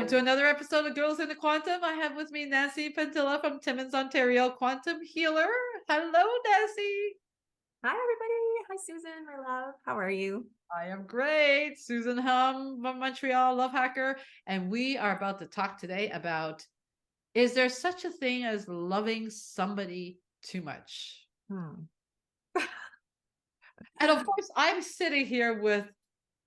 to another episode of Girls in the Quantum. I have with me Nancy Pentilla from Timmins, Ontario, Quantum Healer. Hello, Nancy. Hi, everybody. Hi, Susan, my love. How are you? I am great. Susan Hum from Montreal, Love Hacker. And we are about to talk today about, is there such a thing as loving somebody too much? Hmm. And of course, I'm sitting here with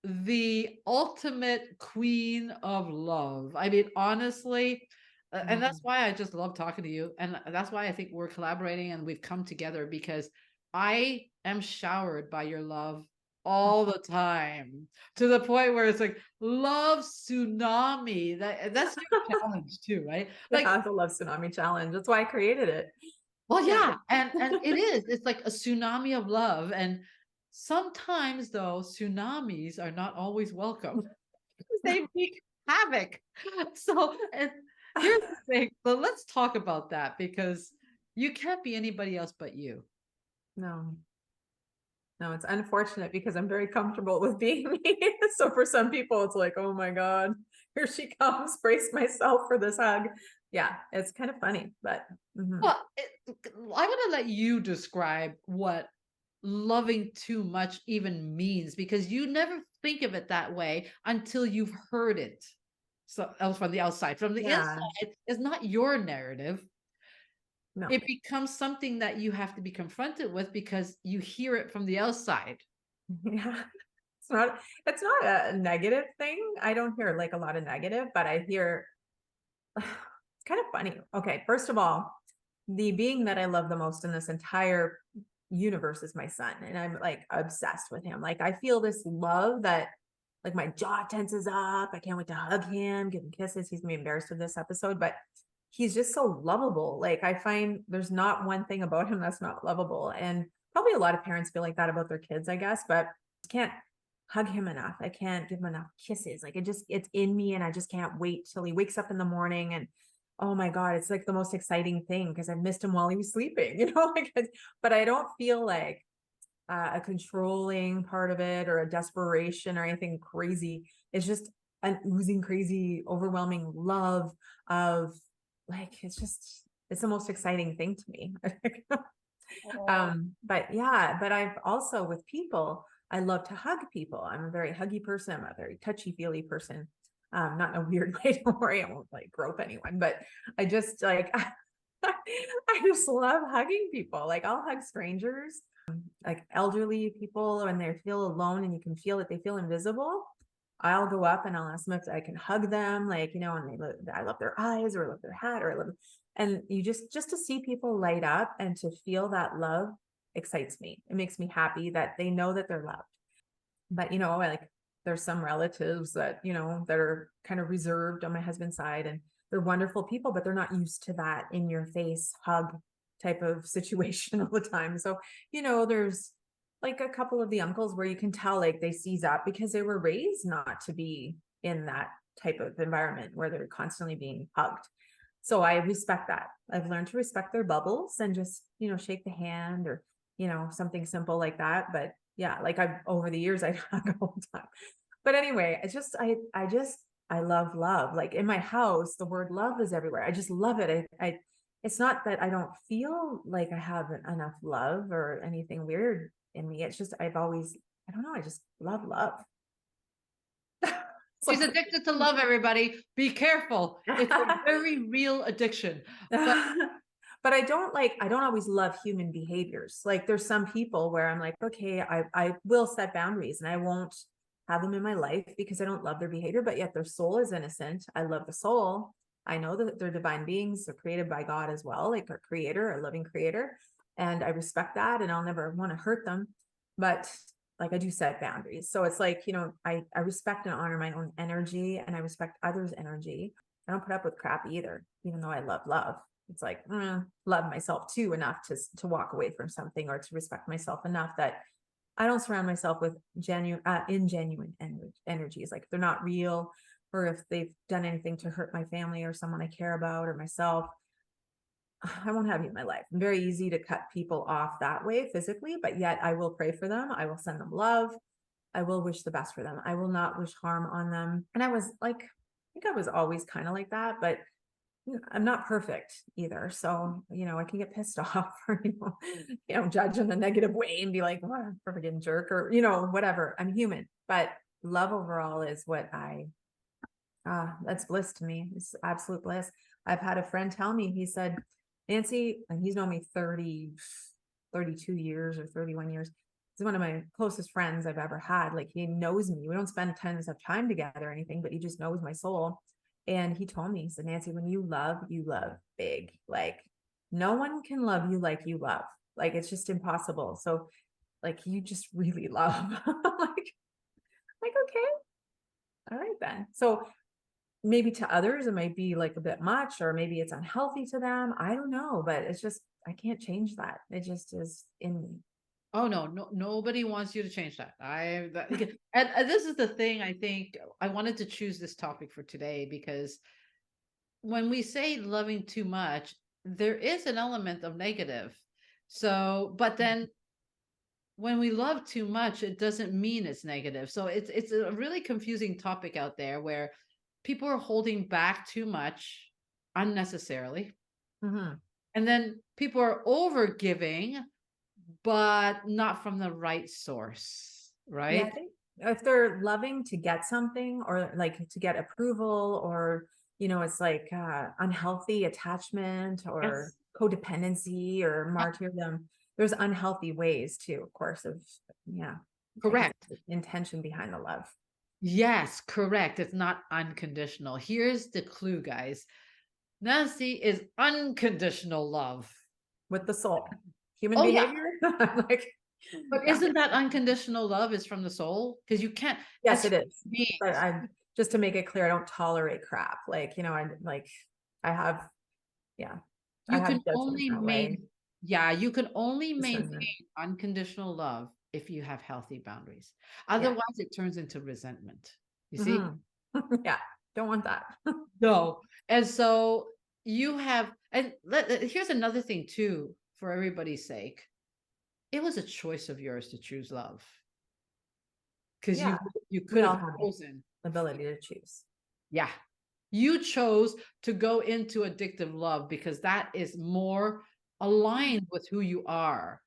the ultimate queen of love. I mean, honestly, and that's Mhm. why I just love talking to you. And that's why I think we're collaborating and we've come together because I am showered by your love all the time to the point where it's like love tsunami. That's your challenge too, right? Like, Yeah, the Love Tsunami Challenge. That's why I created it. well, Yeah. yeah, and it is. It's like a tsunami of love. And sometimes though, tsunamis are not always welcome. They wreak havoc. So, and here's the thing. So let's talk about that because you can't be anybody else but you. No, no, it's unfortunate because I'm very comfortable with being me. So for some people, it's like, oh my God, here she comes, brace myself for this hug. Yeah, it's kind of funny, but Well, I want to let you describe what loving too much even means because you never think of it that way until you've heard it. So else from the outside. From the yeah, inside, it's not your narrative. no. It becomes something that you have to be confronted with because you hear it from the outside. Yeah. It's not a negative thing. I don't hear like a lot of negative, but I hear it's kind of funny. Okay, first of all, the being that I love the most in this entire universe is my son, and I'm like obsessed with him. Like I feel this love that like my jaw tenses up. I can't wait to hug him, give him kisses. He's gonna be embarrassed with this episode, but he's just so lovable. Like I find there's not one thing about him that's not lovable. And probably a lot of parents feel like that about their kids, I guess, but I can't hug him enough. I can't give him enough kisses. Like it's in me and I just can't wait till he wakes up in the morning and oh my God, it's like the most exciting thing because I missed him while he was sleeping, like, but I don't feel like a controlling part of it or a desperation or anything crazy. It's just an oozing, crazy, overwhelming love of like, it's the most exciting thing to me. Oh. But yeah, but I've also with people, I love to hug people. I'm a very huggy person. I'm a very touchy feely person. Not in a weird way. Don't worry, I won't like grope anyone, but I just like, I just love hugging people. Like I'll hug strangers, like elderly people when they feel alone and you can feel that they feel invisible. I'll go up and I'll ask them if I can hug them, like, and I love their eyes or I love their hat or I love, and you just to see people light up and to feel that love excites me. It makes me happy that they know that they're loved. But, like there's some relatives that, that are kind of reserved on my husband's side and they're wonderful people, but they're not used to that in your face hug type of situation all the time. So, there's like a couple of the uncles where you can tell like they seize up because they were raised not to be in that type of environment where they're constantly being hugged. So I respect that. I've learned to respect their bubbles and just, shake the hand or, something simple like that. But yeah, like I've over the years I hug all the time. But anyway, it's just I love love. Like in my house, the word love is everywhere. I just love it. I it's not that I don't feel like I have enough love or anything weird in me. It's just I've always I don't know, I just love love. It's She's like addicted to love, everybody. Be careful. It's a very real addiction. But but I don't always love human behaviors. Like there's some people where I'm like, okay, I will set boundaries and I won't have them in my life because I don't love their behavior, but yet their soul is innocent. I love the soul. I know that they're divine beings, they're created by God as well, like a creator, a living creator. And I respect that and I'll never want to hurt them. But like I do set boundaries. So it's like, I respect and honor my own energy and I respect others' energy. I don't put up with crap either, even though I love love. It's like love myself too enough to walk away from something or to respect myself enough that I don't surround myself with ingenuine energies. Like if they're not real, or if they've done anything to hurt my family or someone I care about or myself, I won't have you in my life. I'm very easy to cut people off that way physically, but yet I will pray for them. I will send them love. I will wish the best for them. I will not wish harm on them. And I was like think I was always kind of like that, but I'm not perfect either. So, I can get pissed off or, judge in a negative way and be like, what a freaking jerk or, whatever. I'm human, but love overall is what that's bliss to me. It's absolute bliss. I've had a friend tell me, he said, Nancy, and he's known me 32 years or 31 years. He's one of my closest friends I've ever had. Like he knows me. We don't spend tons of time together or anything, but he just knows my soul. And he told me, he said, Nancy, when you love big. Like no one can love you like you love. Like it's just impossible. So like you just really love. like, okay. All right then. So maybe to others it might be like a bit much, or maybe it's unhealthy to them. I don't know, but it's just I can't change that. It just is in me. Oh no, nobody wants you to change that. And this is the thing. I think I wanted to choose this topic for today because when we say loving too much, there is an element of negative. So, but then when we love too much, it doesn't mean it's negative. So it's a really confusing topic out there where people are holding back too much unnecessarily. Mhm. And then people are over giving, but not from the right source, Yeah, I right? think if they're loving to get something or like to get approval, or it's like unhealthy attachment or Yes. codependency or martyrdom, there's unhealthy ways too, of course, of yeah, I guess Correct. it's the intention behind the love. Yes, correct. It's not unconditional. Here's the clue, guys. Nancy is unconditional love. With the soul. Human Oh yeah, behavior? I'm like, but yeah. isn't that unconditional love is from the soul? Because you can't, Yes, as it is. human But beings, I just to make it clear, I don't tolerate crap. Like, I like I have, yeah, I you can have judgment only that way. yeah, you can only Discernment. maintain unconditional love if you have healthy boundaries. Yeah. Otherwise, it turns into resentment. You see? Mhm. Yeah. Don't want that. No. And so you have, and here's another thing too, for everybody's sake. It was a choice of yours to choose love because Yeah. you We could all have have chosen. the ability to choose. Yeah. You chose to go into addictive love because that is more aligned with who you are.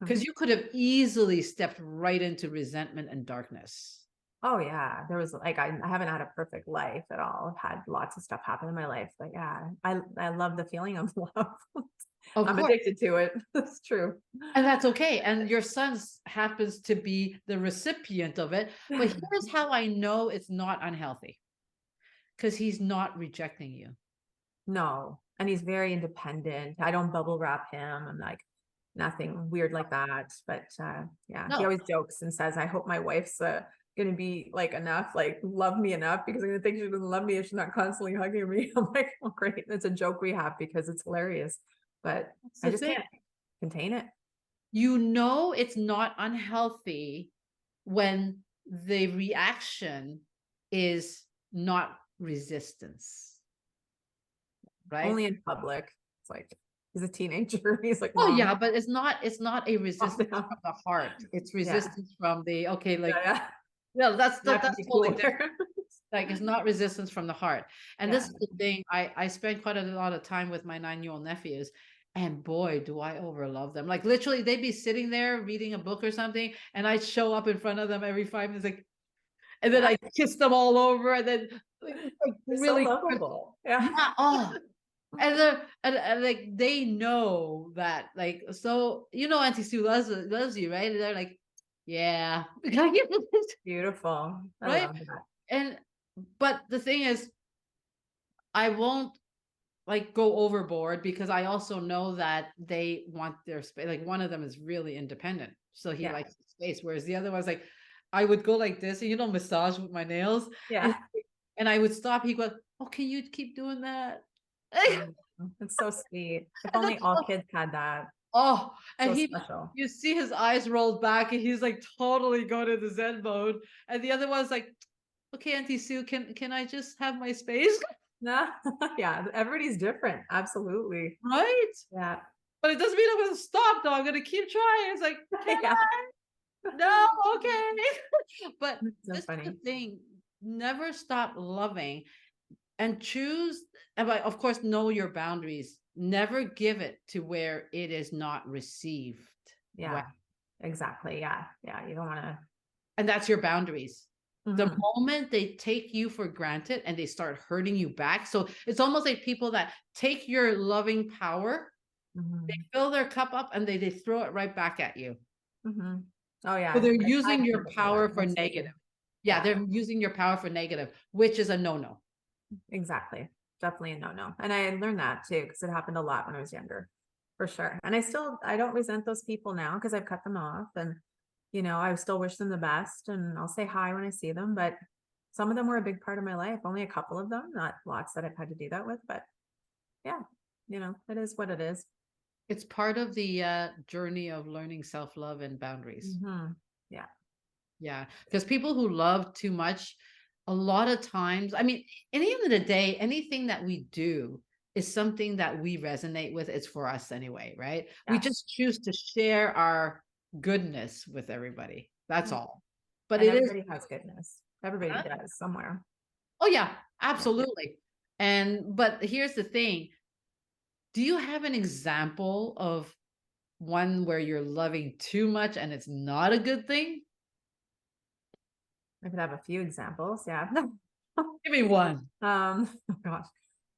Mhm. Because you could have easily stepped right into resentment and darkness. Oh yeah. There was like I haven't had a perfect life at all. I've had lots of stuff happen in my life. But yeah, I love the feeling of love. Of I'm course. addicted to it. That's true. And that's okay. And your son happens to be the recipient of it. But here's how I know it's not unhealthy because he's not rejecting you. No. And he's very independent. I don't bubble wrap him. I'm like nothing weird like that. But yeah, he No, always jokes and says, I hope my wife's gonna be like enough, like love me enough, because I'm gonna think she doesn't love me if she's not constantly hugging me. I'm like, oh great. That's a joke we have because it's hilarious. But that's I the just thing. can't contain it. You know it's not unhealthy when the reaction is not resistance, right? Only in public. It's like he's a teenager. He's like, Oh mom, yeah, but it's not a calm resistance down. from the heart. It's Yeah. resistance from the okay, Yeah, like yeah. no, You have to that's be totally cooler. different. Like it's not resistance from the heart. And this Yeah. is the thing. I spend quite a lot of time with my 9-year-old nephews, and boy, do I overlove them. Like literally, they'd be sitting there reading a book or something, and I'd show up in front of them every 5 minutes, like, and then I kiss them all over, and then like They're so really, lovable. Yeah. yeah, oh, and like they know that, like, so Auntie Sue loves you, right? And they're like, yeah, Beautiful. I right? love that. And but the thing is, I won't like go overboard because I also know that they want their space. Like one of them is really independent, so he Yeah. likes space, whereas the other one's like, I would go like this, and massage with my nails, and Yeah. and I would stop. He goes, "Oh, can you keep doing that?" Oh, it's so sweet. If And only that's all so, kids had that. oh, and So special. you see his eyes rolled back, and he's like totally going to the Zen mode, and the other one's like, "Okay, Auntie Sue, can I just have my space?" No, yeah, everybody's different. Absolutely. Right? Yeah. But it doesn't mean I'm gonna stop though. I'm gonna keep trying. It's like, can Yeah. no, okay. But It's so this is the funny. thing. Never stop loving. and choose, but of course, know your boundaries. Never give it to where it is not received well. Yeah, exactly. Yeah. Yeah. You don't want to. And that's your boundaries. The Mhm, moment they take you for granted and they start hurting you back. So it's almost like people that take your loving power, they mhm, fill their cup up and they throw it right back at you. mhm. Oh So yeah. they're I've using had your people do that. power for negative. Absolutely. Yeah, Yeah, they're using your power for negative, which is a no-no. exactly. Definitely a no-no. And I learned that too, because it happened a lot when I was younger, for sure. And I don't resent those people now because I've cut them off and, I still wish them the best and I'll say hi when I see them, but some of them were a big part of my life. Only a couple of them, not lots that I've had to do that with, but yeah, it is what it is. It's part of the journey of learning self-love and boundaries. Mhm. Yeah. Yeah, because people who love too much, a lot of times, I mean, in the end of the day, anything that we do is something that we resonate with. It's for us anyway, right? We Yes. just choose to share our goodness with everybody. That's Yeah. all. But And it is, everybody has goodness. Everybody huh? does somewhere. Oh yeah, Yeah. absolutely. And but here's the thing. Do you have an example of one where you're loving too much and it's not a good thing? I could have a few examples. Yeah. Give me one. Oh gosh.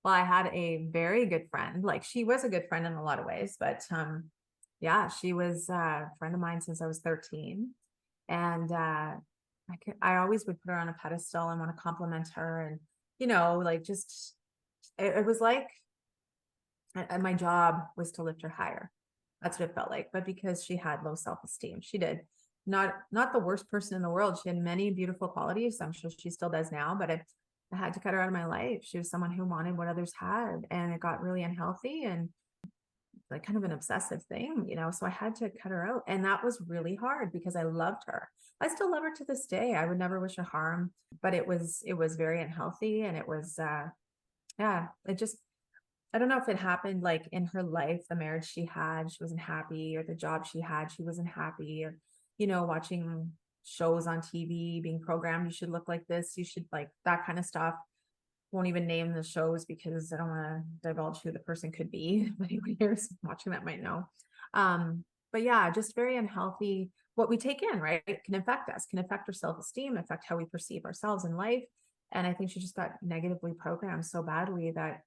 Well, I had a very good friend. Like she was a good friend in a lot of ways, but yeah, she was a friend of mine since I was 13. And I always would put her on a pedestal and want to compliment her and like just it was like my job was to lift her higher. That's what it felt like. But because she had low self-esteem, she did. Not the worst person in the world. She had many beautiful qualities. I'm sure she still does now, but I had to cut her out of my life. She was someone who wanted what others had, and it got really unhealthy and like kind of an obsessive thing, So I had to cut her out, and that was really hard because I loved her. I still love her to this day. I would never wish her harm, but it was very unhealthy, and it was yeah, it just I don't know if it happened like in her life, the marriage she had, she wasn't happy, or the job she had, she wasn't happy, or, watching shows on TV, being programmed, you should look like this, you should like that kind of stuff. Won't even name the shows because I don't want to divulge who the person could be. If anyone here is watching that might know. But yeah, just very unhealthy. What we take in, right, it can affect us, can affect our self-esteem, affect how we perceive ourselves in life. And I think she just got negatively programmed so badly that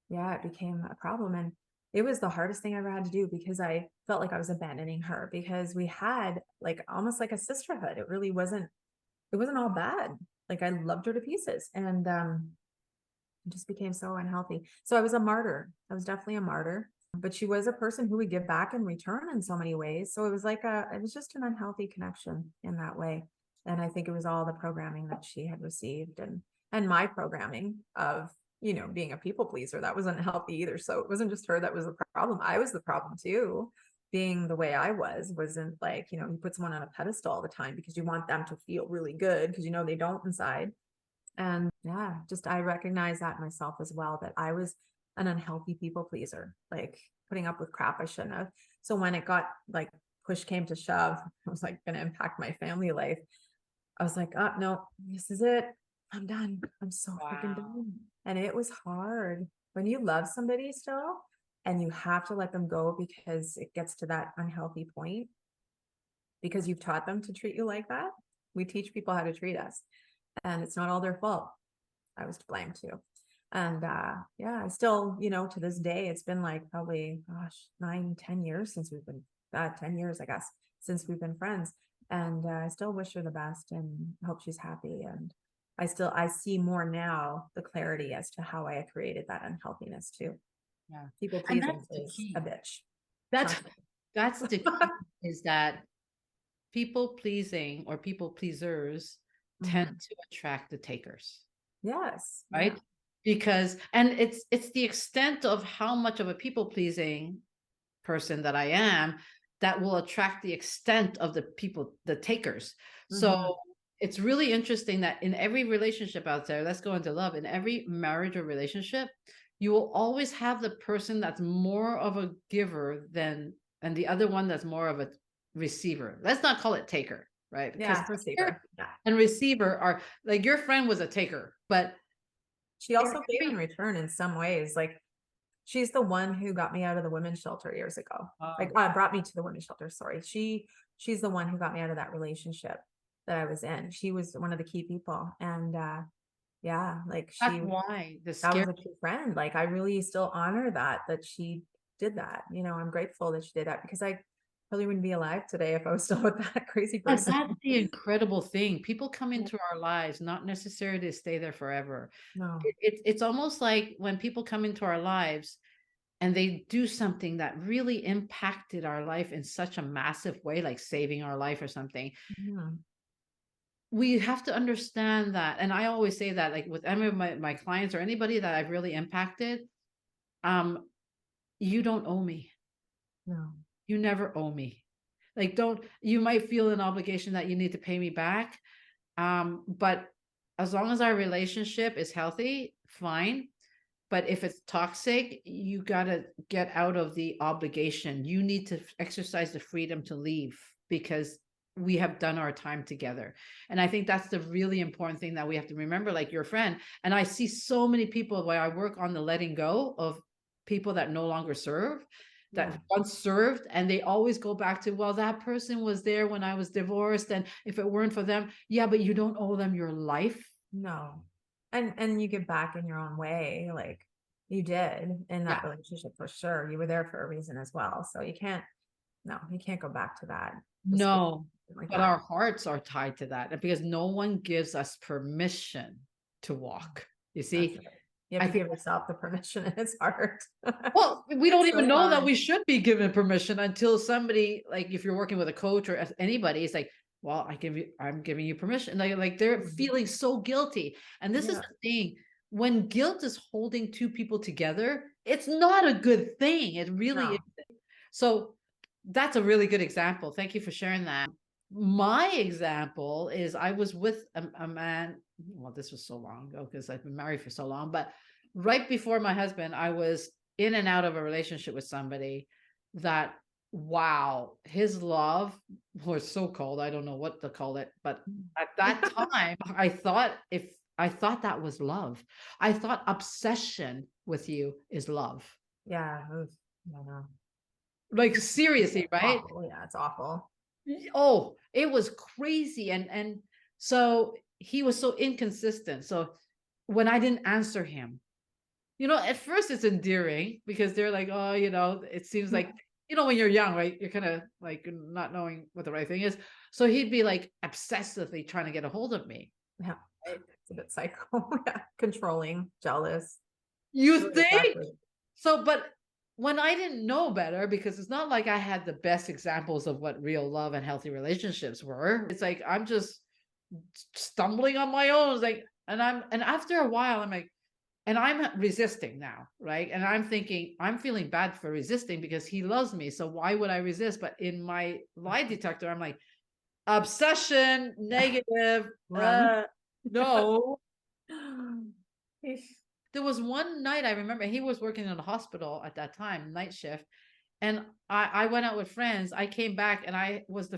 yeah, it became a problem. And it was the hardest thing I ever had to do because I felt like I was abandoning her because we had like almost like a sisterhood. It wasn't all bad. Like I loved her to pieces. And it just became so unhealthy. So I was a martyr. I was definitely a martyr. But she was a person who would give back in return in so many ways. So it was just an unhealthy connection in that way. And I think it was all the programming that she had received and my programming of, being a people pleaser that wasn't healthy either. So it wasn't just her that was the problem. I was the problem too. Being the way I wasn't like, you put someone on a pedestal all the time because you want them to feel really good because they don't inside. And yeah, just I recognize that myself as well, that I was an unhealthy people pleaser, like putting up with crap I shouldn't have. So when it got like push came to shove, I was like going to impact my family life. I was like, oh no, this is it. I'm done. I'm so freaking Wow. done. And it was hard when you love somebody still and you have to let them go because it gets to that unhealthy point because you've taught them to treat you like that. We teach people how to treat us, and it's not all their fault. I was to blame too. And yeah, I still, to this day, it's been like probably, gosh, 9, 10 years since we've been 10 years, I guess, since we've been friends. And I still wish her the best and hope she's happy. And I see more now the clarity as to how I created that unhealthiness too. Yeah. People And pleasing that's the is key. a bitch. It's That's not that's the key is that people pleasing or people pleasers tend Mhm. to attract the takers, Yes. Yeah. right? Because and it's the extent of how much of a people pleasing person that I am that will attract the extent of the people, the takers. So Hmm. it's really interesting that in every relationship out there, let's go into love, in every marriage or relationship, you will always have the person that's more of a giver than, and the other one that's more of a receiver. Let's not call it taker, right? Because Yeah. taker Receiver. Yeah. and receiver are like your friend was a taker, but she also gave in return in some ways. Like, she's the one who got me out of the women's shelter years ago. Like, brought me to the women's shelter. Sorry. She's the one who got me out of that relationship that I was in. She was one of the key people. And yeah, like That's why the that was scary. a true friend. Like, I really still honor that she did that. You know, I'm grateful that she did that, because I probably wouldn't be alive today if I was still with that crazy And person. that's the incredible thing. People come into our lives, not necessarily to stay there forever. No, It's almost like when people come into our lives and they do something that really impacted our life in such a massive way, like saving our life or something. mhm, We have to understand that. And I always say that, like with any of my clients or anybody that I've really impacted, um, you don't owe me. no, You never owe me. Like, don't, you might feel an obligation that you need to pay me back. But as long as our relationship is healthy, fine. But if it's toxic, you gotta get out of the obligation. You need to exercise the freedom to leave, because we have done our time together. And I think that's the really important thing that we have to remember, like your friend. And I see so many people while I work on the letting go of people that no longer serve, yeah, that once served, and they always go back to, well, that person was there when I was divorced, and if it weren't for them, yeah, but you don't owe them your life. no. And you get back in your own way, like you did in Yeah. that relationship for sure. You were there for a reason as well. So you can't, no, you can't go back to that just because No, like but that. our hearts are tied to that, because no one gives us permission to walk. You That's see, right. You have I to think, give yourself the permission, and it's hard. well, we don't It's even really know that hard. we should be given permission until somebody, like if you're working with a coach or anybody, it's like, well, I'm giving you permission. Like they're Mhm. feeling so guilty. And this is Yeah, the thing, when guilt is holding two people together, it's not a good thing. It really is. no. So that's a really good example. Thank you for sharing that. My example is I was with a man. Well, this was so long ago because I've been married for so long, but right before my husband, I was in and out of a relationship with somebody that, wow, his love was so cold. I don't know what to call it, but at that time, I thought that was love. I thought obsession with you is love. Yeah, oof, I know. Like seriously, It's right? awful. Yeah, it's awful. Oh, it was crazy. And so he was so inconsistent. So when I didn't answer him, at first it's endearing because they're like, oh, it seems like, when you're young, right? You're kind of like not knowing what the right thing is. So he'd be like obsessively trying to get a hold of me. Yeah, Right? it's a bit psycho. Yeah, controlling, jealous. You Really think? exactly. So, but when I didn't know better, because it's not like I had the best examples of what real love and healthy relationships were. It's like I'm just stumbling on my own. It's like, and after a while, I'm like, and I'm resisting now, right? And I'm thinking, I'm feeling bad for resisting because he loves me. So why would I resist? But in my lie detector, I'm like, obsession, negative, Run. no. Eesh. There was one night I remember he was working in a hospital at that time, night shift. And I went out with friends. I came back and I was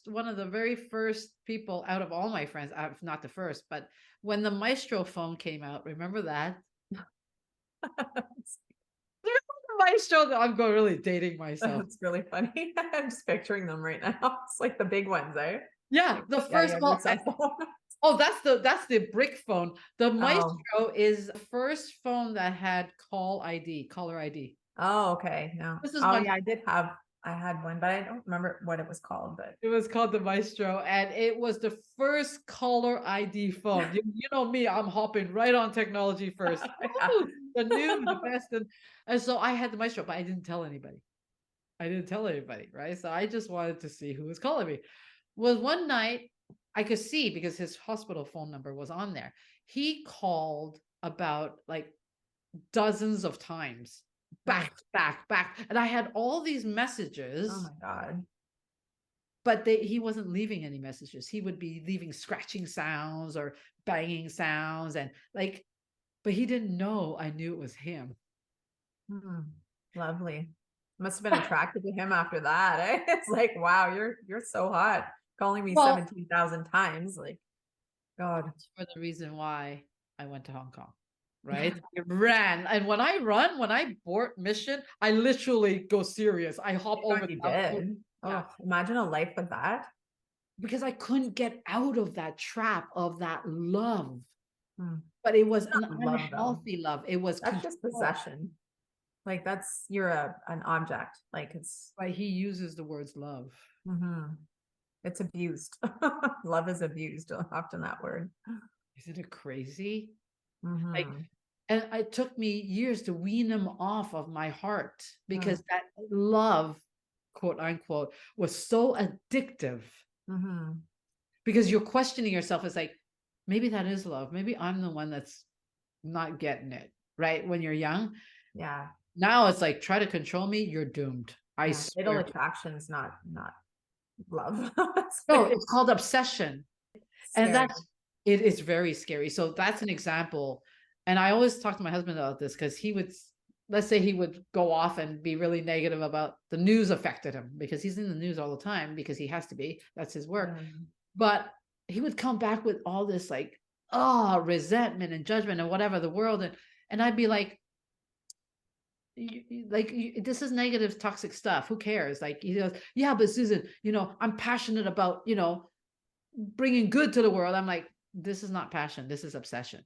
one of the very first people out of all my friends, not the first, but when the Maestro phone came out, remember that? Maestro, I'm going really dating myself. That's really funny. I'm just picturing them right now. It's like the big ones, eh? Yeah, Like, the yeah, you first have your call. cell phone. Oh, that's the brick phone. The Oh, Maestro is the first phone that had caller ID. oh, okay. No. This is Oh, my yeah, I had one, but I don't remember what it was called, but It was called the Maestro, and it was the first caller ID phone. You know me, I'm hopping right on technology first. yeah. Woo! The new, the best, and so I had the Maestro, but I didn't tell anybody. Right? So I just wanted to see who was calling me. Well, one night I could see because his hospital phone number was on there. He called about like dozens of times, Oh, back, back, back, and I had all these oh messages, my God. but he wasn't leaving any messages. He would be leaving scratching sounds or banging sounds, and like, but he didn't know I knew it was him. Hmm. Lovely. Must have been attracted to him after that, eh? It's like, wow, you're so hot. Calling me Well, 17,000 times. Like, God. that's for the reason why I went to Hong Kong. right? I ran. And when I run, when I board mission, I literally go serious. I hop Oh, over the you obstacle. did. Yeah. Oh, imagine a life with that. Because I couldn't get out of that trap of that love. Hmm. But it was an Not love though. unhealthy love. It was That's just control. possession. Like that's you're an object. Like it's Why he uses the words love. mhm. It's abused. Love is abused often that word. Isn't it crazy? Like, Mhm. and it took me years to wean him off of my heart Mm. because that love, quote unquote, was so addictive Mhm. because you're questioning yourself. It's like, maybe that is love. Maybe I'm the one that's not getting it, right? When you're young. Yeah. Now it's like, try to control me, you're doomed. I Yeah. Fatal swear. attraction's not love. It's No, like it's called obsession. And scary. that's it is very scary. So that's an example. And I always talk to my husband about this because he would, let's say he would go off and be really negative about the news affected him because he's in the news all the time because he has to be. That's his work. Mm. But he would come back with all this like, oh, resentment and judgment and whatever the world. And I'd be like, this is negative toxic stuff. Who cares? Like he goes, yeah, but Susan, I'm passionate about, bringing good to the world. I'm like, this is not passion. This is obsession.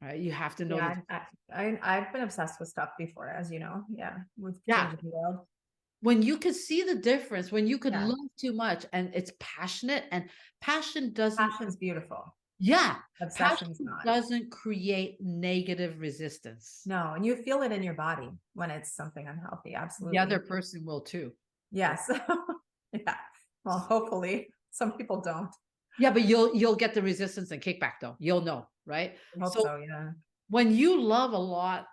Right? You have to know that. Yeah, I've been obsessed with stuff before, as you know. Yeah, with Yeah. changing the world. When you could see the difference, when you could Yeah, love too much and it's passionate and passion doesn't, passion's beautiful. yeah, passion Obsession's not. doesn't create negative resistance. No, and you feel it in your body when it's something unhealthy. The Absolutely. other person will too. Yes. Yeah. Well, hopefully some people don't. Yeah, but you'll get the resistance and kickback though. You'll know, right? I hope So so, yeah. when you love a lot,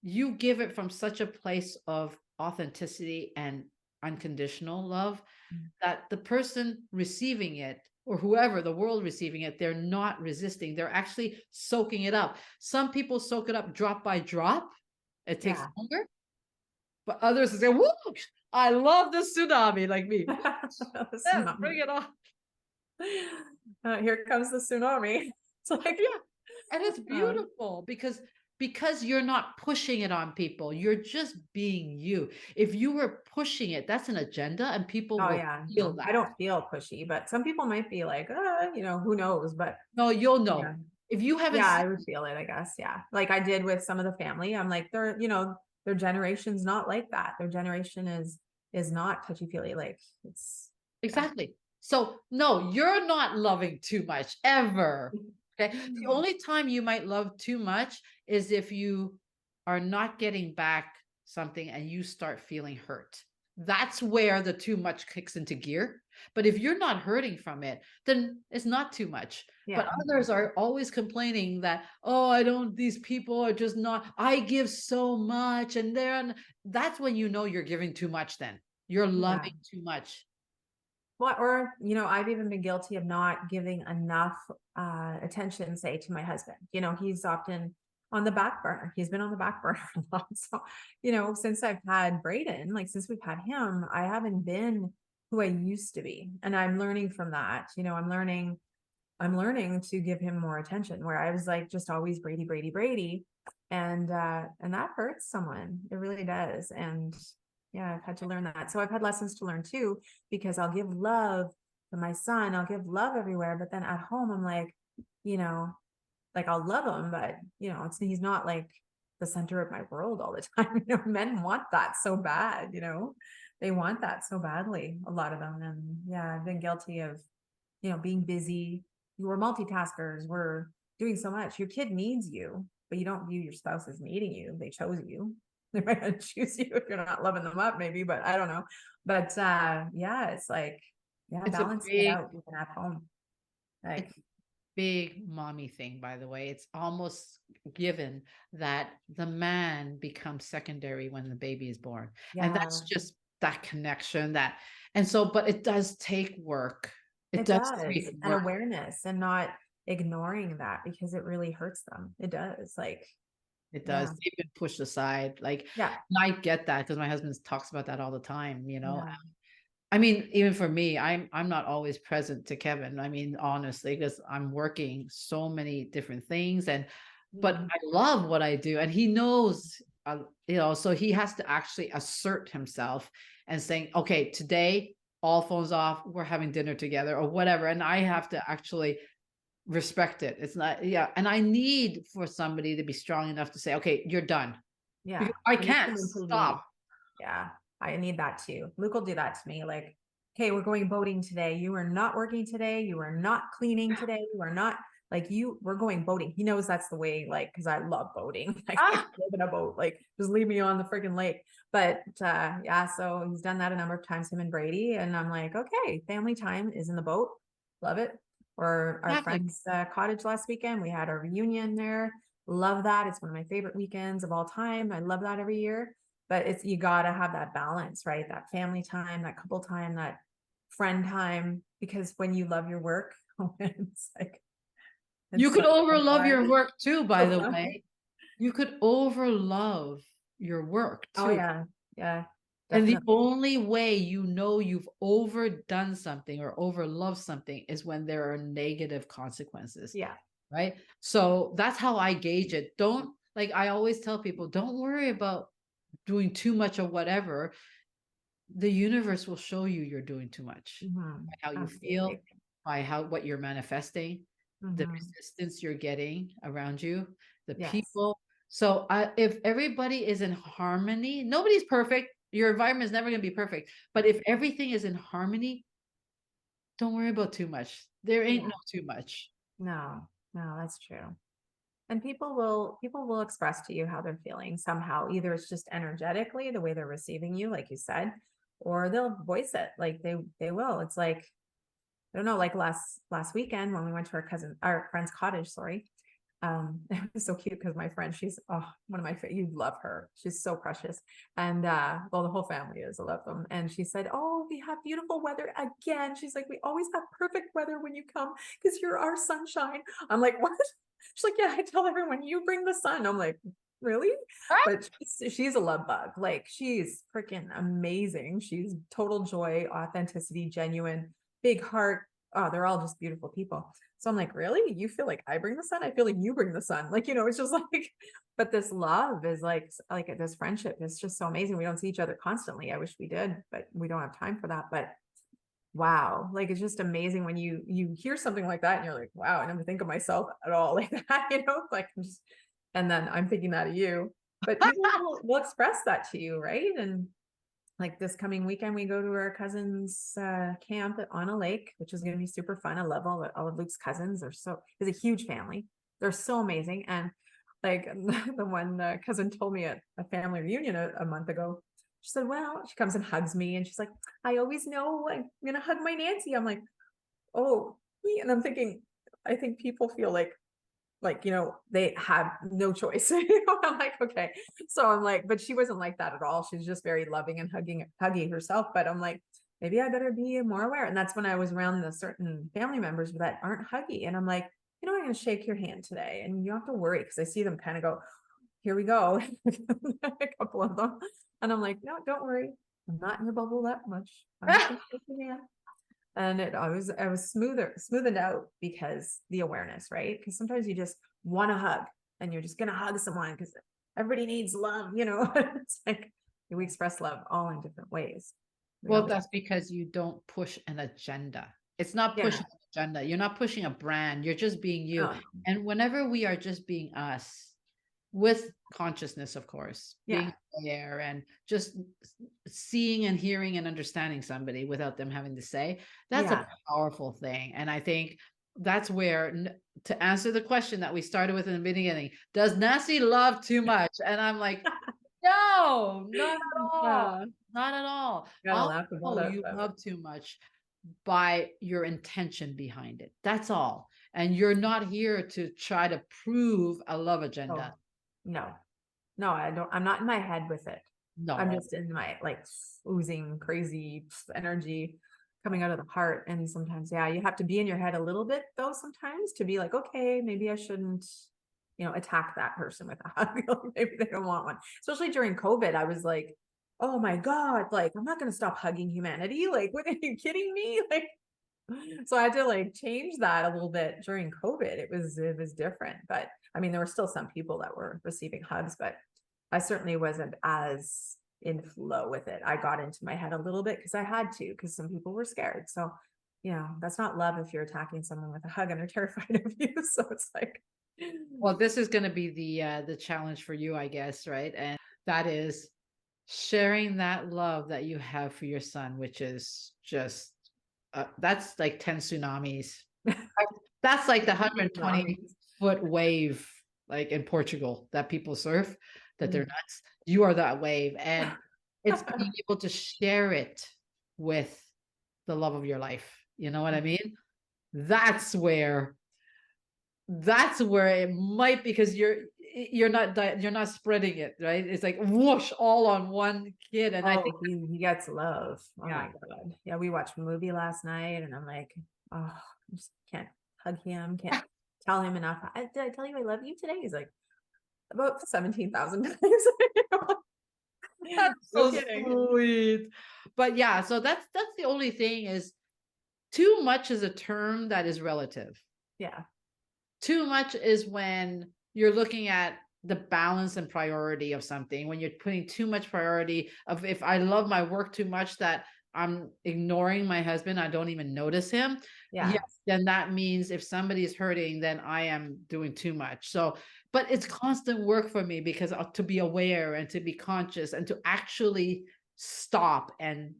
you give it from such a place of authenticity and unconditional love Mm. that the person receiving it or whoever the world receiving it, they're not resisting. They're actually soaking it up. Some people soak it up drop by drop. It takes Yeah. longer, but others say, whoo, I love the tsunami like me. The Yeah, tsunami. bring it on. Here comes the tsunami. It's like, Yeah. And it's uh, beautiful because you're not pushing it on people. You're just being you. If you were pushing it, that's an agenda and people oh will yeah, feel no, I that. don't feel pushy, but some people might be like, who knows? But No, you'll yeah, know. If you haven't yeah, I seen, would feel it, I guess. Yeah. Like I did with some of the family. I'm like, their generation's not like that. Their generation is not touchy-feely. Like it's yeah. exactly. So no, you're not loving too much ever. Okay. The only time you might love too much is if you are not getting back something and you start feeling hurt. That's where the too much kicks into gear. But if you're not hurting from it, then it's not too much. But Yeah. others are always complaining that, oh, I don't, these people are just not, I give so much. And that's when you know you're giving too much, then you're Yeah. loving too much. Well, or, I've even been guilty of not giving enough attention, say, to my husband. He's often on the back burner. He's been on the back burner a lot. So, since I've had Braden, like since we've had him, I haven't been who I used to be. And I'm learning from that. I'm learning to give him more attention where I was like just always Brady, Brady, Brady. And that hurts someone. It really does. And yeah, I've had to learn that. So I've had lessons to learn too, because I'll give love to my son, I'll give love everywhere, but then at home I'm like, you know, like I'll love him, but he's not like the center of my world all the time. Men want that so bad, they want that so badly, a lot of them. And yeah, I've been guilty of, being busy. We're multitaskers. We're doing so much. Your kid needs you, but you don't view your spouse as needing you. They chose you. They might not choose you if you're not loving them up, maybe, but I don't know. But yeah, it's like, yeah, It's a balancing it big, out even at home. Like, it's a big mommy thing, by the way. It's almost given that the man becomes secondary when the baby is born. And yeah, that's just that connection and so, but it does take work. It it does does. take And work. awareness and not ignoring that because it really hurts them. It does. Like, It does. yeah, They've been pushed aside. Like, yeah, I get that because my husband talks about that all the time. yeah, I mean, even for me, I'm not always present to Kevin. I mean, honestly, because I'm working so many different things. And but Mhm. I love what I do. And he knows, so he has to actually assert himself and saying, okay, today, all phones off, we're having dinner together or whatever. And I have to actually respect it. It's not, yeah. And I need for somebody to be strong enough to say, okay, you're done. Yeah. Because I And it's can't the mental you need. stop. Yeah, I need that too. Luke will do that to me. Like, okay, we're going boating today. You are not working today. You are not cleaning today. You are not we're going boating. He knows that's the way, like, because I love boating. I can't Ah, live in a boat. Like, just leave me on the freaking lake. But yeah, so he's done that a number of times, him and Brady. And I'm like, okay, family time is in the boat. Love it. Or our exactly. friend's cottage last weekend. We had our reunion there. Love that. It's one of my favorite weekends of all time. I love that every year, but it's, you gotta have that balance, right? That family time, that couple time, that friend time, because when you love your work, it's like, You it's so could overlove fun. your work too, by So the fun. way. You could overlove your work Oh too. yeah, yeah, And the definitely. only way you know you've overdone something or overloved something is when there are negative consequences, Yeah, right? So that's how I gauge it. Don't, like, I always tell people, don't worry about doing too much of whatever. The universe will show you you're doing too much mhm, by how you absolutely. feel, by how what you're manifesting, the Mhm. resistance you're getting around you, the Yes, people. So if everybody is in harmony, nobody's perfect. Your environment is never going to be perfect. But if everything is in harmony, don't worry about too much. There ain't yeah, no too much. no, no, that's true. And people will express to you how they're feeling somehow. Either it's just energetically the way they're receiving you, like you said, or they'll voice it. Like they will. It's like, I don't know, like last weekend when we went to our friend's cottage, sorry. It was so cute because my friend, she's one of my you'd love her. She's so precious. And well, the whole family is, I love them. And she said, oh, we have beautiful weather again. She's like, we always have perfect weather when you come because you're our sunshine. I'm like, what? She's like, yeah, I tell everyone you bring the sun. I'm like, really? But she's a love bug. Like, she's freaking amazing. She's total joy, authenticity, genuine, big heart. Oh, they're all just beautiful people. So I'm like, really? You feel like I bring the sun? I feel like you bring the sun. Like, it's just like, but this love is like this friendship is just so amazing. We don't see each other constantly. I wish we did, but we don't have time for that. But wow, like it's just amazing when you hear something like that and you're like, wow, I never think of myself at all like that, like I'm just, and then I'm thinking that of you. But people will express that to you, right? And like this coming weekend, we go to our cousin's camp on a lake, which is going to be super fun. I love all of Luke's cousins. It's a huge family. They're so amazing. And like the one cousin told me at a family reunion a month ago, she said, well, she comes and hugs me and she's like, I always know I'm going to hug my Nancy. I'm like, oh, and I'm thinking, I think people feel like they have no choice. I'm like, okay. So I'm like, but she wasn't like that at all. She's just very loving and hugging herself. But I'm like, maybe I better be more aware. And that's when I was around the certain family members that aren't huggy. And I'm like, I'm going to shake your hand today. And you have to worry because I see them kind of go, here we go. A couple of them. And I'm like, no, don't worry. I'm not in your bubble that much. I'm just going to shake your hand. And I was smoothened out because the awareness, right? Because sometimes you just want to hug and you're just gonna hug someone because everybody needs love. It's like we express love all in different ways. We Well, don't just that's because you don't push an agenda. It's not yeah. pushing an agenda. You're not pushing a brand. You're just being you. No, And whenever we are just being us with consciousness, of course, yeah, being aware and just seeing and hearing and understanding somebody without them having to say, that's a yeah. powerful thing. And I think that's where, to answer the question that we started with in the beginning, does Nancy love too much? And I'm like, no, not at all. Uh, Not at all. gotta I'll laugh about know it, you but love too much by your intention behind it. That's all. And you're not here to try to prove a love oh agenda. no, no, I don't. I'm not in my head with it. I'm No. just in my like oozing crazy energy coming out of the heart. And sometimes, yeah, you have to be in your head a little bit though, sometimes to be like, okay, maybe I shouldn't, attack that person with a hug. Maybe they don't want one. Especially during COVID, I was like, oh my God, like I'm not gonna stop hugging humanity. Like, what are you kidding me? Like, So I had to like change that a little bit during COVID. It was different, but I mean, there were still some people that were receiving hugs, but I certainly wasn't as in flow with it. I got into my head a little bit because I had to, because some people were scared. So, that's not love if you're attacking someone with a hug and they're terrified of you. So it's like, Well, this is going to be the challenge for you, I guess, right? And that is sharing that love that you have for your son, which is just that's like 10 tsunamis. That's like the 120-foot wave, like in Portugal, that people surf, that they're nuts. You are that wave. And it's being able to share it with the love of your life. You know what I mean? That's where that's where it might, because you're not spreading it, right? It's like whoosh all on one kid. And I think, oh, he gets love. Oh yeah, my God. Yeah, we watched a movie last night and I'm like, oh, I just can't hug him, can't tell him enough. Did I tell you I love you today? He's like, about 17,000 times. that's No so kidding. sweet. But yeah, so that's the only thing is, too much is a term that is relative. Yeah. Too much is when you're looking at the balance and priority of something, when you're putting too much priority of, if I love my work too much that I'm ignoring my husband, I don't even notice him. Yeah. Yes, then that means if somebody is hurting, then I am doing too much. So, but it's constant work for me, because to be aware and to be conscious and to actually stop and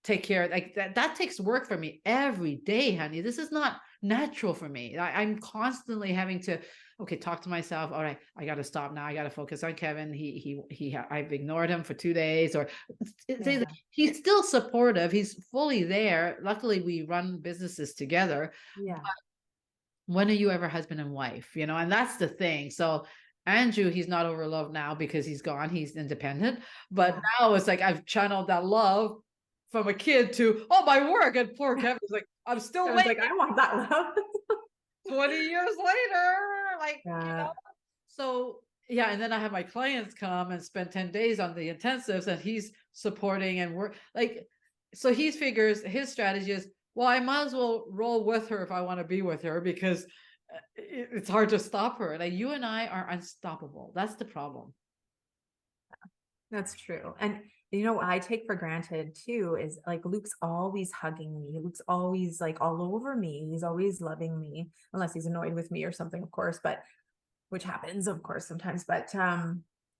take care, like that takes work for me every day, honey. This is not natural for me. I'm constantly having to, okay, talk to myself. All right, I got to stop now. I got to focus on Kevin. I've ignored him for 2 days, or Yeah. he's still supportive. He's fully there. Luckily, we run businesses together. Yeah. When are you ever husband and wife? And that's the thing. So Andrew, he's not over love now because he's gone. He's independent. But Yeah. now it's like I've channeled that love from a kid to, oh, my work. And poor Kevin's like, I'm still I was waiting like, I want that love. 20 years later. Like, Yeah. so yeah. And then I have my clients come and spend 10 days on the intensives, and he's supporting and work like, so he figures his strategy is, well, I might as well roll with her if I want to be with her, because it's hard to stop her. Like, you and I are unstoppable. That's the problem. That's true. And what I take for granted too is like Luke's always hugging me. Luke's always like all over me. He's always loving me, unless he's annoyed with me or something, of course, but which happens, of course, sometimes. But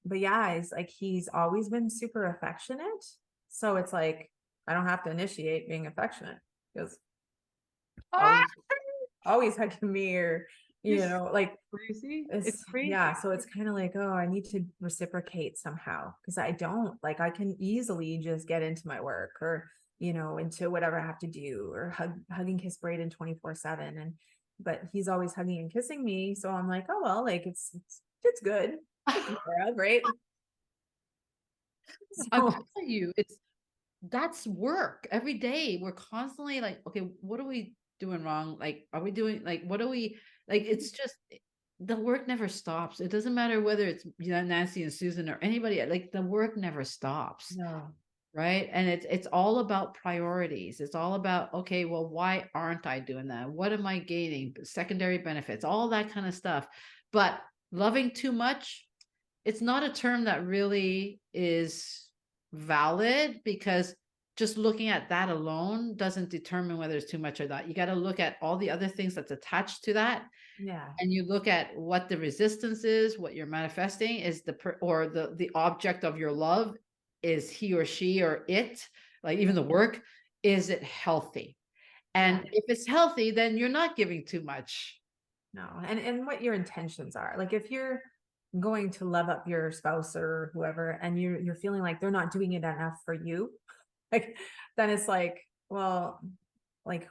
yeah, it's like he's always been super affectionate. So it's like I don't have to initiate being affectionate because Ah, always always hugging me or it's like crazy. It's it's crazy. yeah, so it's kind of like, oh, I need to reciprocate somehow because I don't like I can easily just get into my work or into whatever I have to do or hugging kiss Braden 24/7 and but he's always hugging and kissing me, so I'm like, oh well, like it's good. Taken care of, right? I'm So telling you, that's work every day. We're constantly like, okay, what are we doing wrong? Like, are we doing like, what are we like? It's just the work never stops. It doesn't matter whether it's Nancy and Susan or anybody, like the work never stops. no, Right. And it's all about priorities. It's all about, okay, well, why aren't I doing that? What am I gaining? Secondary benefits, all that kind of stuff. But loving too much, it's not a term that really is valid, because just looking at that alone doesn't determine whether it's too much or not. You got to look at all the other things that's attached to that, yeah, and you look at what the resistance is, what you're manifesting is or the object of your love, is he or she or it, like even the work, is it healthy? yeah. And if it's healthy, then you're not giving too much. No, and what your intentions are. Like if you're going to love up your spouse or whoever and you're feeling like they're not doing it enough for you, like then it's like, well, like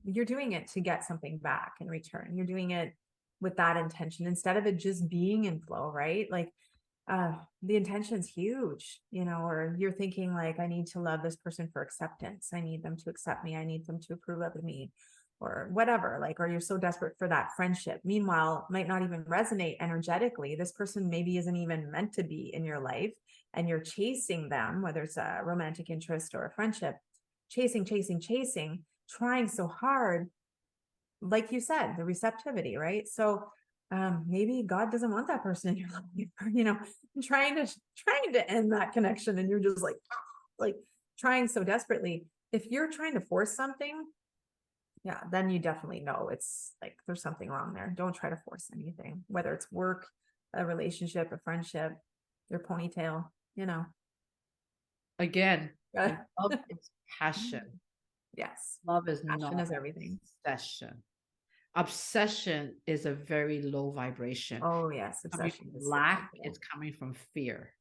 you're doing it to get something back in return. You're doing it with that intention instead of it just being in flow, right? Like the intention's huge, or you're thinking like, I need to love this person for acceptance. I need them to accept me. I need them to approve of me or whatever, like, or you're so desperate for that friendship. Meanwhile, might not even resonate energetically. This person maybe isn't even meant to be in your life and you're chasing them, whether it's a romantic interest or a friendship, chasing, chasing, chasing. trying so hard, like you said, the receptivity, right? So maybe God doesn't want that person in your life, or, trying to end that connection, and you're just like trying so desperately. If you're trying to force something, yeah, then you definitely know it's like there's something wrong there. Don't try to force anything, whether it's work, a relationship, a friendship, your ponytail, you know. Again, Yeah. love is passion. Yes. Love is Passion not is everything. obsession. Obsession is a very low vibration. Oh yes, Coming obsession from is lack, different. it's coming from fear.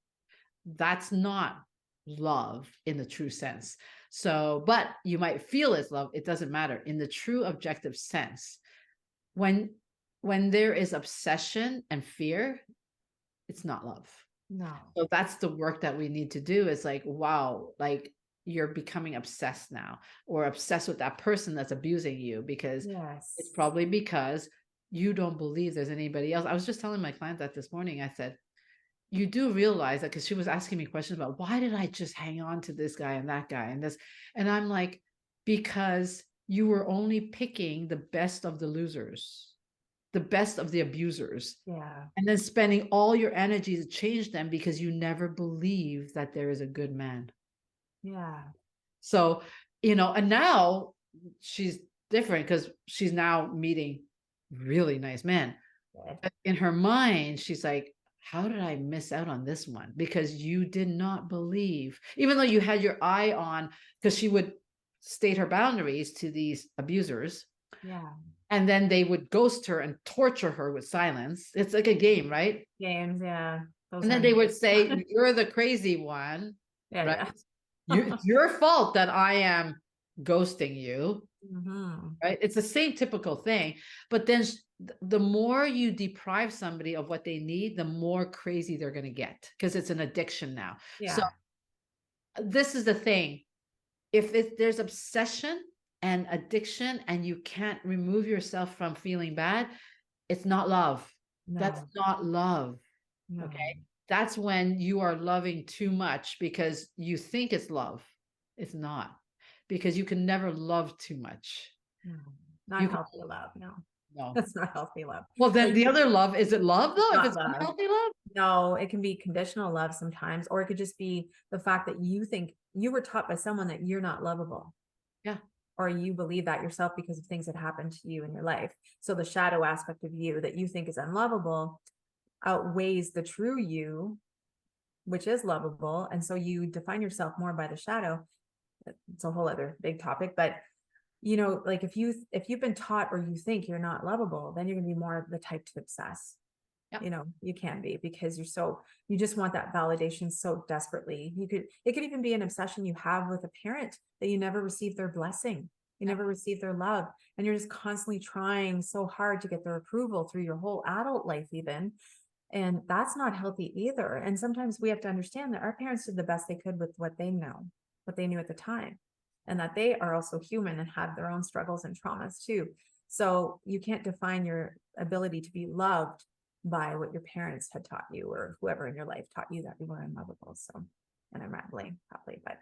That's not love in the true sense. So, but you might feel it's love. It doesn't matter. In the true objective sense, when there is obsession and fear, it's not love. No. So that's the work that we need to do, is like, wow, like you're becoming obsessed now, or obsessed with that person that's abusing you, because it's Yes. probably because you don't believe there's anybody else. I was just telling my client that this morning. I said, you do realize that, because she was asking me questions about, why did I just hang on to this guy and that guy and this? And I'm like, because you were only picking the best of the losers, the best of the abusers, Yeah. and then spending all your energy to change them, because you never believe that there is a good man. Yeah. So, and now she's different, because she's now meeting really nice men. Good. But in her mind, she's like, how did I miss out on this one? Because you did not believe, even though you had your eye on, because she would state her boundaries to these abusers, Yeah. and then they would ghost her and torture her with silence. It's like a game, right? Games, yeah. Those And then are they would say, you're the crazy one, yeah, right? yeah. It's your fault that I am ghosting you, Mhm. right? It's the same typical thing. But then the more you deprive somebody of what they need, the more crazy they're going to get, because it's an addiction now. So Yeah. this is the thing. If there's obsession and addiction, and you can't remove yourself from feeling bad, it's not love. That's No. not love. No. Okay. That's when you are loving too much because you think it's love. It's not, because you can never love too much. No. Not You can, healthy love. No. no. That's not healthy love. Well, then Like the other love, is it love though? If not it's love. unhealthy love? No, it can be conditional love sometimes, or it could just be the fact that you think you were taught by someone that you're not lovable. Yeah. Or you believe that yourself because of things that happened to you in your life. So the shadow aspect of you that you think is unlovable outweighs the true you, which is lovable. And so you define yourself more by the shadow. It's a whole other big topic, but like if you've been taught or you think you're not lovable, then you're gonna be more the type to obsess. Yep. You can be, because you just want that validation so desperately. It could even be an obsession you have with a parent that you never received their blessing. You never received their love. And you're just constantly trying so hard to get their approval through your whole adult life, even. And that's not healthy either. And sometimes we have to understand that our parents did the best they could with what they know, what they knew at the time, and that they are also human and have their own struggles and traumas too. So you can't define your ability to be loved by what your parents had taught you, or whoever in your life taught you that you were unlovable. So, and I'm rambling probably, but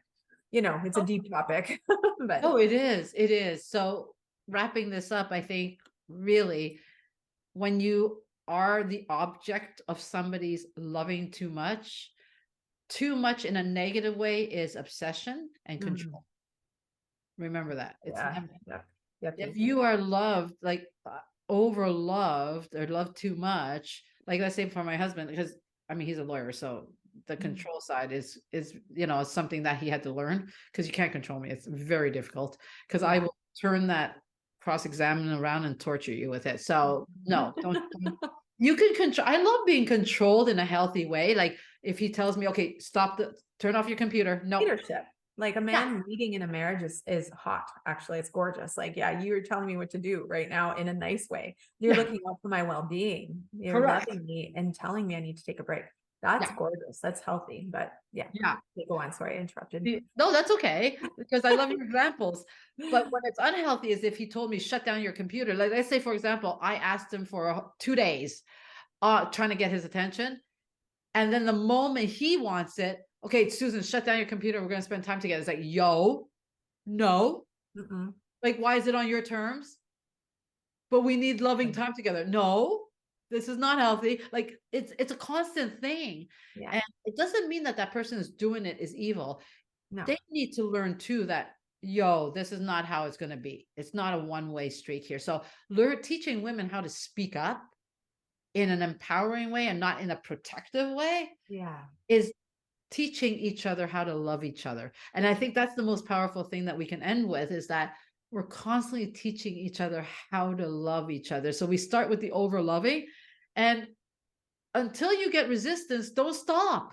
it's a deep topic. But Oh, it is. It is. So wrapping this up, I think really, when you are the object of somebody's loving too much in a negative way is obsession and Mhm. control. Remember that. It's Yeah, never, yep. if you are loved, like over loved or loved too much, like let's say for my husband, because I mean, he's a lawyer, so the control side is something that he had to learn, because you can't control me. It's very difficult, because I Yeah. will turn that cross-examine around and torture you with it. So no, don't. You can control. I love being controlled in a healthy way. Like if he tells me, okay, turn off your computer. No. Leadership. Like a Yeah. man leading in a marriage is hot. Actually, it's gorgeous. Like, yeah, you're telling me what to do right now in a nice way. You're Yeah. looking out for my well-being. You're Correct. loving me and telling me I need to take a break. That's Yeah. gorgeous. That's healthy. But yeah, Yeah. go on. Sorry, I interrupted. No, that's okay, because I love your examples. But when it's unhealthy is if he told me shut down your computer. Like let's say, for example, I asked him for 2 days, trying to get his attention. And then the moment he wants it, okay, Susan, shut down your computer. We're going to spend time together. It's like, yo, no, Mm-mm. Like, why is it on your terms? But we need loving Right. time together. No, this is not healthy. Like, it's a constant thing. Yeah. And it doesn't mean that that person is doing it is evil. No. They need to learn too that, yo, this is not how it's going to be. It's not a one-way street here. So learn teaching women how to speak up in an empowering way and not in a protective way Yeah. is teaching each other how to love each other. And I think that's the most powerful thing that we can end with, is that we're constantly teaching each other how to love each other. So we start with the over loving, and until you get resistance, don't stop.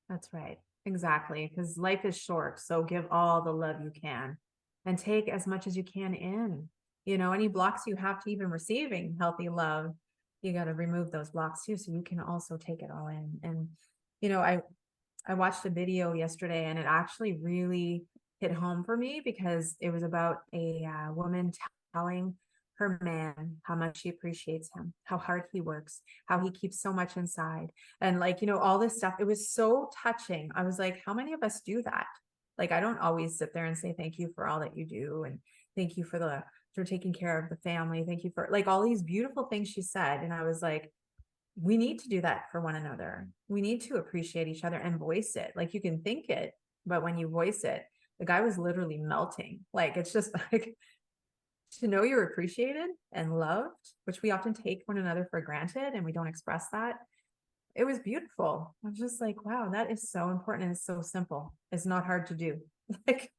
That's right. Exactly. Because life is short. So give all the love you can and take as much as you can in. Any blocks you have to even receiving healthy love, you got to remove those blocks too. So you can also take it all in. And, you know, I, I watched a video yesterday and it actually really hit home for me because it was about a woman telling her man how much she appreciates him, how hard he works, how he keeps so much inside. And like, all this stuff, it was so touching. I was like, how many of us do that? Like, I don't always sit there and say, thank you for all that you do. And thank you for taking care of the family. Thank you for like all these beautiful things she said. And I was like, we need to do that for one another. We need to appreciate each other and voice it. Like you can think it, but when you voice it, the guy was literally melting. Like it's just like to know you're appreciated and loved, which we often take one another for granted and we don't express that. It was beautiful. I was just like, wow, that is so important and it's so simple. It's not hard to do. Like, It's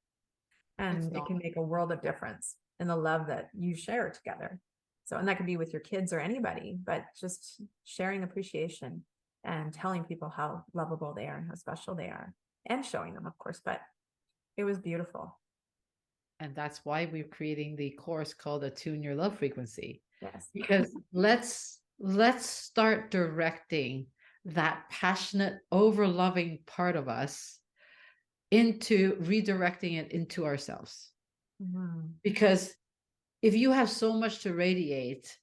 and it not. can make a world of difference in the love that you share together. So, and that could be with your kids or anybody, but just sharing appreciation and telling people how lovable they are and how special they are and showing them, of course, but it was beautiful. And that's why we're creating the course called Attune Your Love Frequency. Yes. Because let's start directing that passionate, over loving part of us into redirecting it into ourselves. Mhm. Because if you have so much to radiate,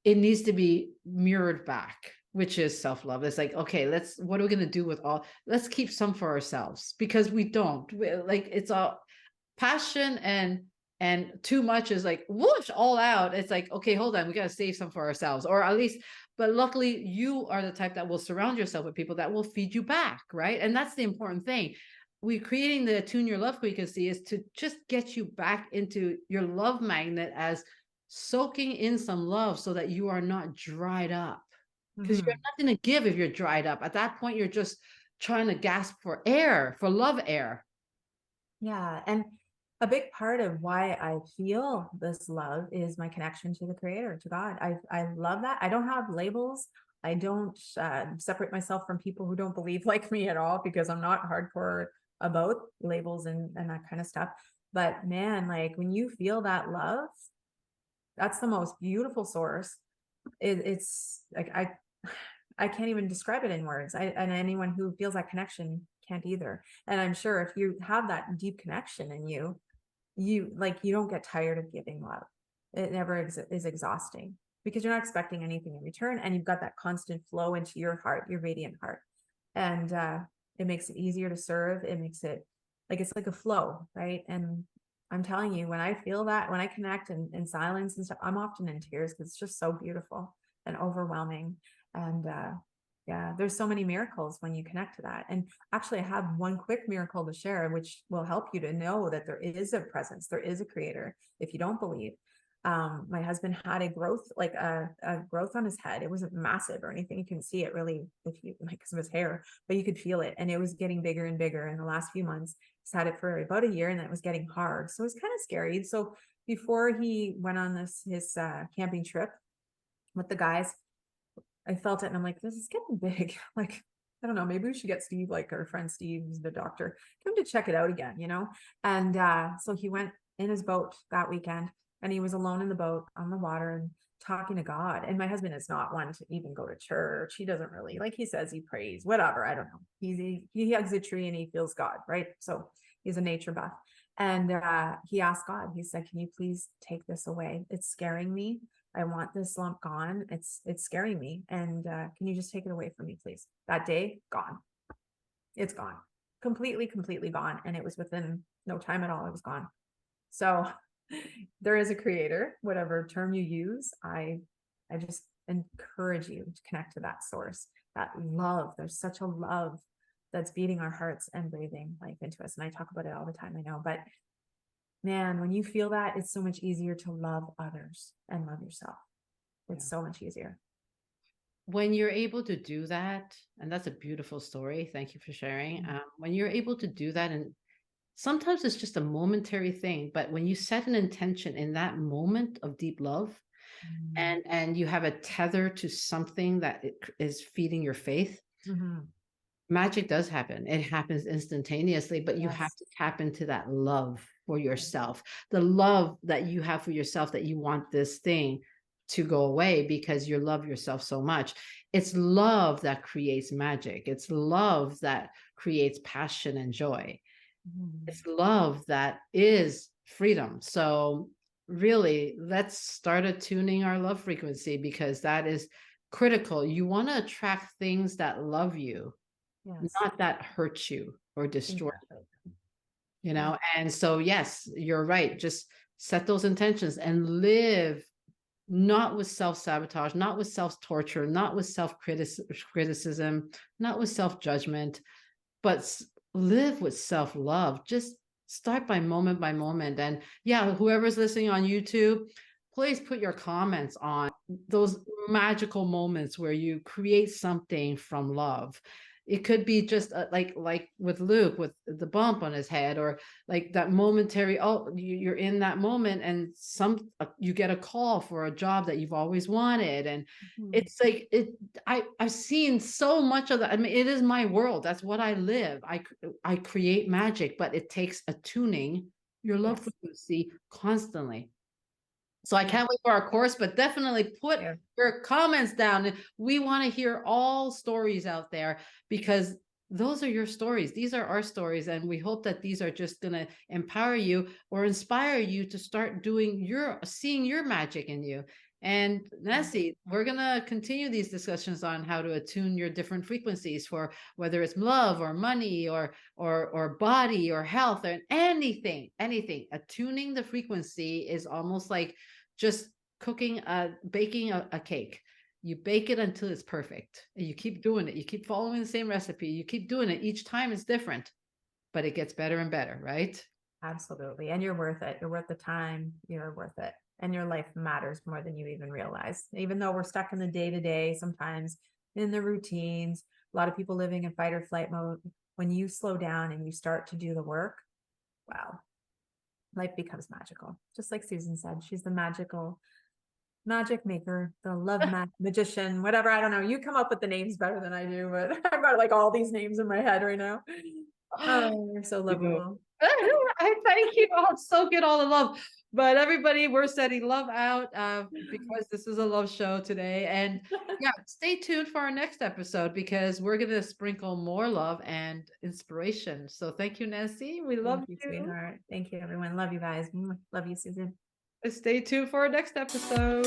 it needs to be mirrored back, which is self-love. It's like, okay, what are we going to do with let's keep some for ourselves, because we don't. Like, it's all passion, and too much is like whoosh all out. It's like, okay, hold on, we got to save some for ourselves, or at least, but luckily you are the type that will surround yourself with people that will feed you back, right? And that's the important thing. We creating the Attune Your Love Frequency is to just get you back into your love magnet, as soaking in some love so that you are not dried up, because you have Mhm. nothing to give if you're dried up. At that point, you're just trying to gasp for air, for love air. Yeah. And a big part of why I feel this love is my connection to the creator, to God. I love that. I don't have labels. I don't separate myself from people who don't believe like me at all because I'm not hardcore about labels and that kind of stuff. But man, like when you feel that love, that's the most beautiful source. It's like I can't even describe it in words. And anyone who feels that connection can't either. And I'm sure if you have that deep connection in you, you don't get tired of giving love. It never is exhausting because you're not expecting anything in return, and you've got that constant flow into your heart, your radiant heart, and it makes it easier to serve. It makes it like it's like a flow, right? And I'm telling you, when I feel that, when I connect in silence and stuff, I'm often in tears because it's just so beautiful and overwhelming. And yeah, there's so many miracles when you connect to that. And actually, I have one quick miracle to share, which will help you to know that there is a presence, there is a creator. If you don't believe, my husband had a growth, like a growth on his head. It wasn't massive or anything. You couldn't see it really if you like because of his hair, but you could feel it. And it was getting bigger and bigger in the last few months. He's had it for about a year and then it was getting hard. So it was kind of scary. So before he went on his camping trip with the guys, I felt it and I'm like, this is getting big. Like, I don't know, maybe we should get Steve, like our friend Steve, who's the doctor, come to check it out again. And so he went in his boat that weekend and he was alone in the boat on the water and talking to God. And my husband is not one to even go to church. He doesn't really, like he says he prays, whatever. I don't know. He hugs a tree and he feels God, right? So he's a nature buff. And he asked God, he said, can you please take this away? It's scaring me. I want this lump gone. It's scaring me. And can you just take it away from me, please? That day, gone. It's gone. Completely, completely gone. And it was within no time at all. It was gone. So there is a creator, whatever term you use. I just encourage you to connect to that source, that love. There's such a love that's beating our hearts and breathing life into us. And I talk about it all the time, I know, but man, when you feel that, it's so much easier to love others and love yourself. It's so much easier. When you're able to do that, and that's a beautiful story. Thank you for sharing. When you're able to do that, and sometimes it's just a momentary thing, but when you set an intention in that moment of deep love, and you have a tether to something that is feeding your faith, magic does happen. It happens instantaneously, but you have Yes. to tap into that love for yourself, the love that you have for yourself, that you want this thing to go away because you love yourself so much. It's love that creates magic. It's love that creates passion and joy. It's love that is freedom. So really, let's start attuning our love frequency, because that is critical. You want to attract things that love you, Yes. not that hurt you or destroy Exactly. you know. And so yes, you're right, just set those intentions and live, not with self-sabotage, not with self-torture, not with self-criticism, not with self-judgment, but live with self-love. Just start by moment. And yeah, whoever's listening on YouTube, please put your comments on those magical moments where you create something from love. It could be just like with Luke with the bump on his head, or like that momentary, oh, you're in that moment and you get a call for a job that you've always wanted. And it's like I've seen so much of that. I mean, it is my world. That's what I live. I create magic, but it takes attuning your love Yes. frequency constantly. So I can't wait for our course, but definitely put your comments down. We want to hear all stories out there, because those are your stories. These are our stories. And we hope that these are just going to empower you or inspire you to start seeing your magic in you. And Nessie, we're going to continue these discussions on how to attune your different frequencies, for whether it's love or money or body or health or anything. Attuning the frequency is almost like just baking a cake. You bake it until it's perfect, and you keep doing it. You keep following the same recipe. You keep doing it. Each time it's different, but it gets better and better, right? Absolutely. And you're worth it. You're worth the time. You're worth it. And your life matters more than you even realize. Even though we're stuck in the day to day, sometimes in the routines, a lot of people living in fight or flight mode. When you slow down and you start to do the work, wow, life becomes magical. Just like Susan said, she's the magic maker, the love magician, whatever. I don't know. You come up with the names better than I do, but I've got like all these names in my head right now. Oh, you're so lovable. I thank you. I'll soak in all the love. But everybody, we're sending love out because this is a love show today. And yeah, stay tuned for our next episode, because we're going to sprinkle more love and inspiration. So thank you, Nancy. We love Thank you, sweetheart. Thank you, everyone. Love you guys. Love you, Susan. Stay tuned for our next episode.